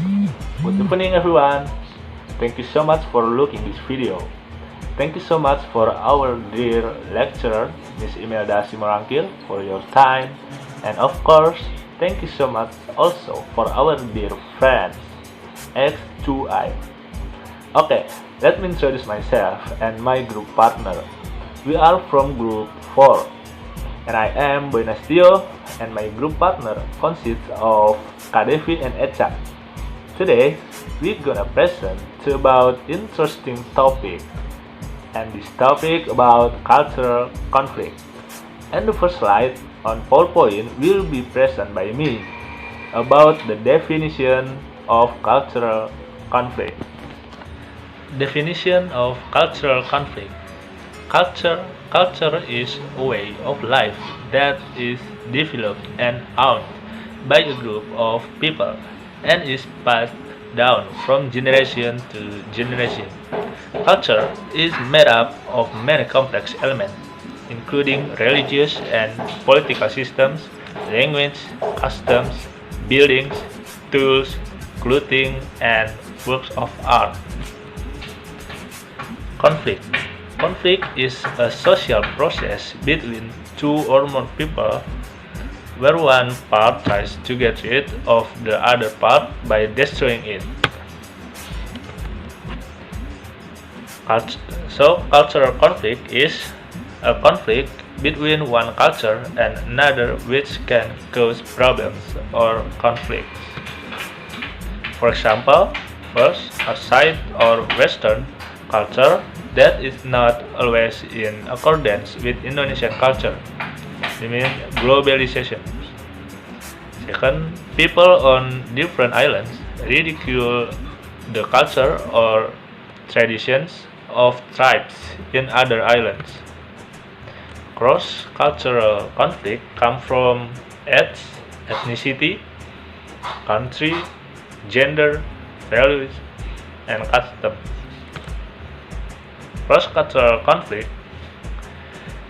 Good evening everyone. Thank you so much for looking this video. Thank you so much for our dear lecturer, Miss Imelda Simorangkir, for your time. And of course, thank you so much also for our dear friends, X2I. Okay, let me introduce myself and my group partner. We are from group 4. And I am Boy Nastio, and my group partner consists of Devi and Echa. Today, we're gonna present about interesting topic, and this topic about cultural conflict. And the first slide on PowerPoint will be present by me about the definition of cultural conflict. Definition of cultural conflict. Culture is a way of life that is developed and owned by a group of people and is passed down from generation to generation. Culture is made up of many complex elements, including religious and political systems, language, customs, buildings, tools, clothing, and works of art. Conflict. Conflict is a social process between two or more people where one part tries to get rid of the other part by destroying it. Cultural conflict is a conflict between one culture and another which can cause problems or conflicts. For example, first, a side or Western culture that is not always in accordance with Indonesian culture. I mean globalization. Second, people on different islands ridicule the culture or traditions of tribes in other islands. Cross-cultural conflict come from ethnicity, country, gender, values, and customs. Cross-cultural conflict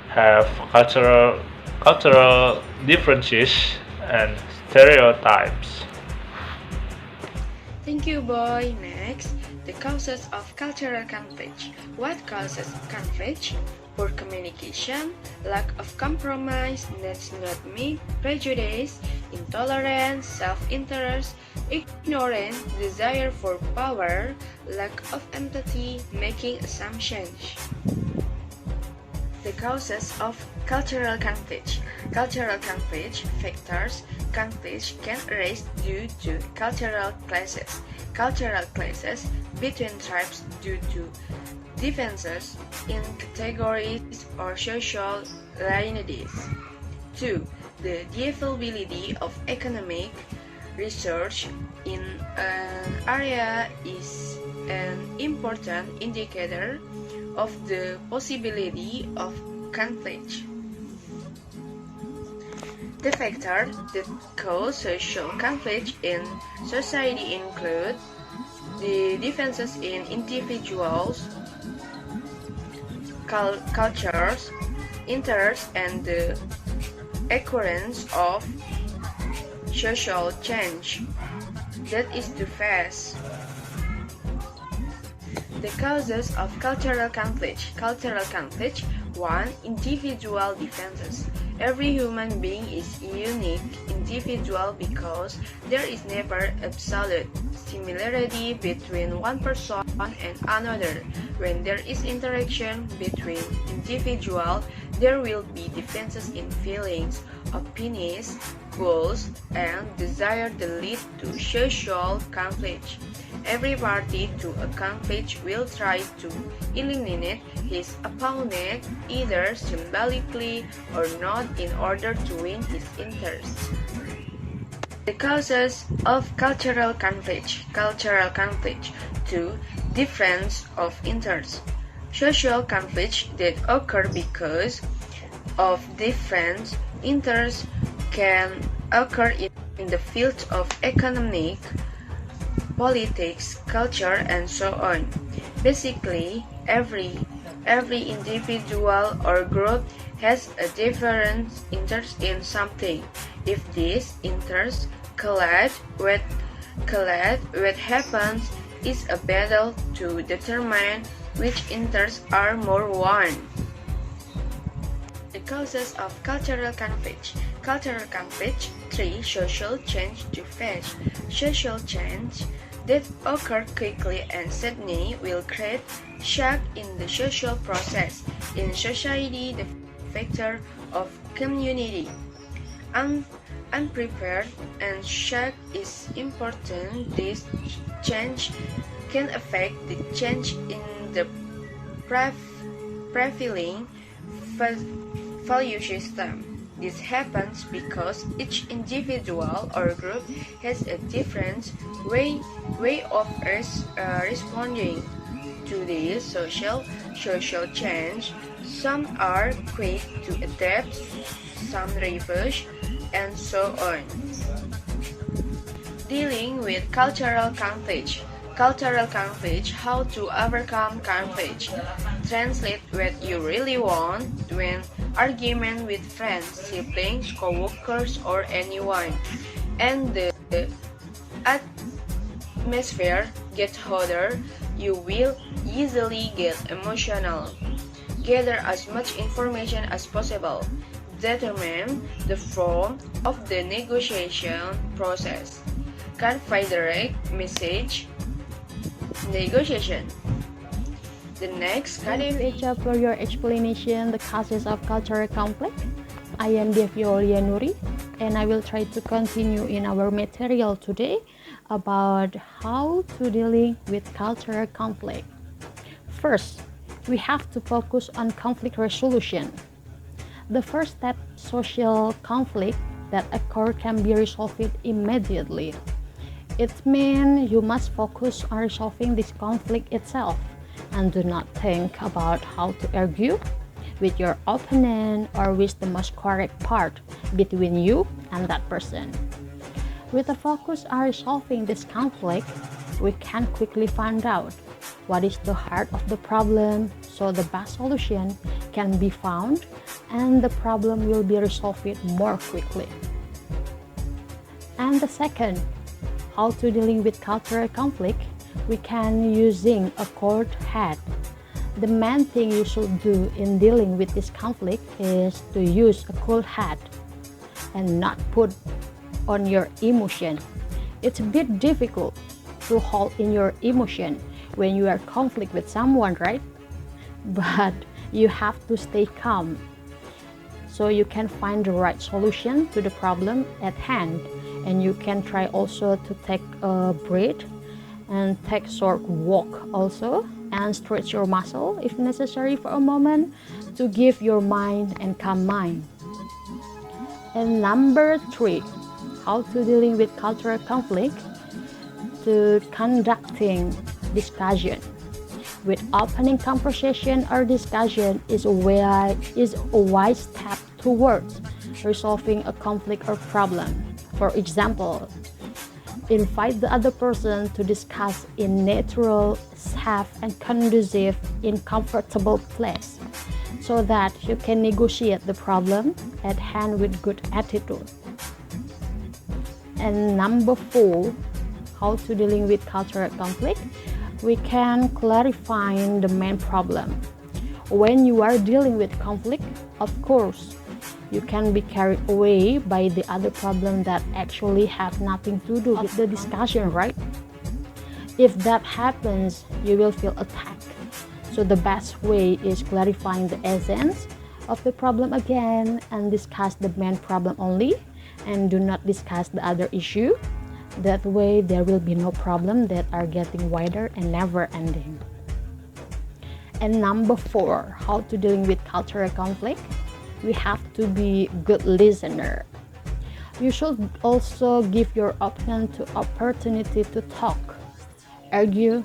have cultural differences and stereotypes. Thank you, boy. Next, the causes of cultural conflict. What causes conflict? Poor communication, lack of compromise, that's not me, prejudice, intolerance, self-interest, ignorance, desire for power, lack of empathy, making assumptions. The causes of cultural conflict. Cultural conflict factors. Conflict can arise due to cultural clashes. Cultural clashes between tribes due to differences in categories or social lineages. 2. The availability of economic research in an area is an important indicator of the possibility of conflict. The factors that cause social conflict in society include the differences in individuals, cultures, interests, and the occurrence of social change that is too fast. The causes of cultural conflict. Cultural conflict. 1. Individual differences. Every human being is unique individual because there is never absolute similarity between one person and another. When there is interaction between individuals, there will be differences in feelings, opinions, goals, and desire that lead to social conflict. Every party to a conflict will try to eliminate his opponent either symbolically or not in order to win his interests. The causes of cultural conflict. Cultural conflict. 2. Difference of interests. Social conflicts that occur because of different interests can occur in the fields of economic, politics, culture, and so on. Basically, every individual or group has a different interest in something. If these interests collide with Kelas, what happens is a battle to determine which interests are more one. The causes of cultural conflict. Cultural conflict. 3. Social change to face. Social change that occur quickly and suddenly will create shock in the social process. In society, the factor of community. Unprepared and shock is important. This change can affect the change in the prevailing value system. This happens because each individual or group has a different way of responding to this social change. Some are quick to adapt, some reverse, and so on. Dealing with cultural conflict. Cultural conflict, how to overcome conflict. Translate what you really want when argument with friends, siblings, co-workers, or anyone. And the atmosphere gets hotter, you will easily get emotional. Gather as much information as possible. Determine the form of the negotiation process. Confederate message negotiation. The next Devi, for your explanation the causes of cultural conflict. I am Devi Auliya Nuri, and I will try to continue in our material today about how to dealing with cultural conflict. First, we have to focus on conflict resolution. The first step, social conflict that occur can be resolved immediately. It means you must focus on resolving this conflict itself and do not think about how to argue with your opponent or which the most correct part between you and that person. With a focus on resolving this conflict, we can quickly find out what is the heart of the problem so the best solution can be found and the problem will be resolved more quickly. And the second, how to dealing with cultural conflict, we can using a cold head. The main thing you should do in dealing with this conflict is to use a cool head and not put on your emotion. It's a bit difficult to hold in your emotion when you are conflict with someone, right? But you have to stay calm so you can find the right solution to the problem at hand. And you can try also to take a breath and take short walk also and stretch your muscle if necessary for a moment to give your mind and calm mind. And number 3, how to dealing with cultural conflict, to conducting discussion. With opening conversation or discussion is a wise step towards resolving a conflict or problem. For example, invite the other person to discuss in natural, safe, and conducive in comfortable place so that you can negotiate the problem at hand with good attitude. And number 4, how to dealing with cultural conflict, we can clarify the main problem. When you are dealing with conflict, of course, you can be carried away by the other problem that actually have nothing to do with the discussion, right? If that happens, you will feel attacked. So the best way is clarifying the essence of the problem again and discuss the main problem only and do not discuss the other issue. That way there will be no problem that are getting wider and never ending. And number 4, how to dealing with cultural conflict, we have to be good listener. You should also give your opponent the opportunity to talk, argue,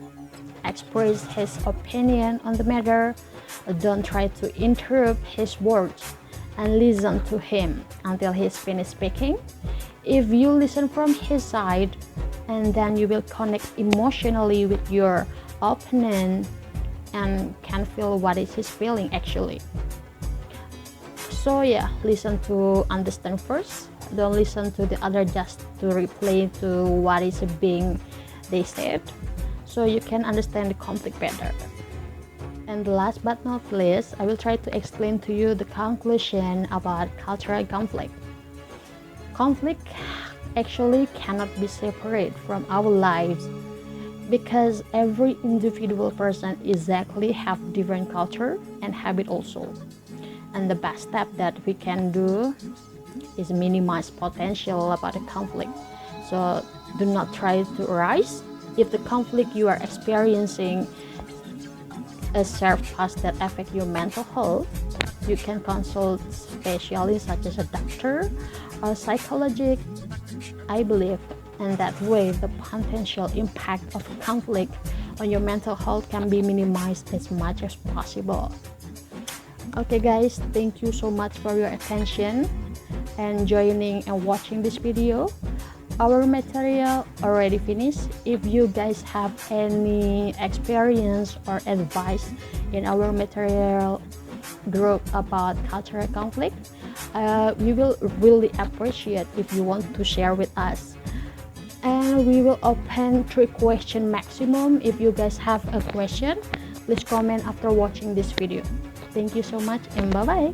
express his opinion on the matter. Don't try to interrupt his words and listen to him until he's finished speaking. If you listen from his side, and then you will connect emotionally with your opponent and can feel what is his feeling actually. So yeah, listen to understand first, don't listen to the other just to replay to what is being they said, so you can understand the conflict better. And last but not least, I will try to explain to you the conclusion about cultural conflict. Conflict actually cannot be separate from our lives, because every individual person exactly have different culture and habit also. And the best step that we can do is minimize potential about the conflict. So do not try to arise. If the conflict you are experiencing a serve past that affect your mental health, you can consult specialists such as a doctor or psychologist, I believe, and that way the potential impact of conflict on your mental health can be minimized as much as possible. Okay guys, thank you so much for your attention and joining and watching this video. Our material already finished. If you guys have any experience or advice in our material group about cultural conflict, we will really appreciate if you want to share with us. And we will open 3 questions maximum. If you guys have a question, please comment after watching this video. Thank you so much and bye bye.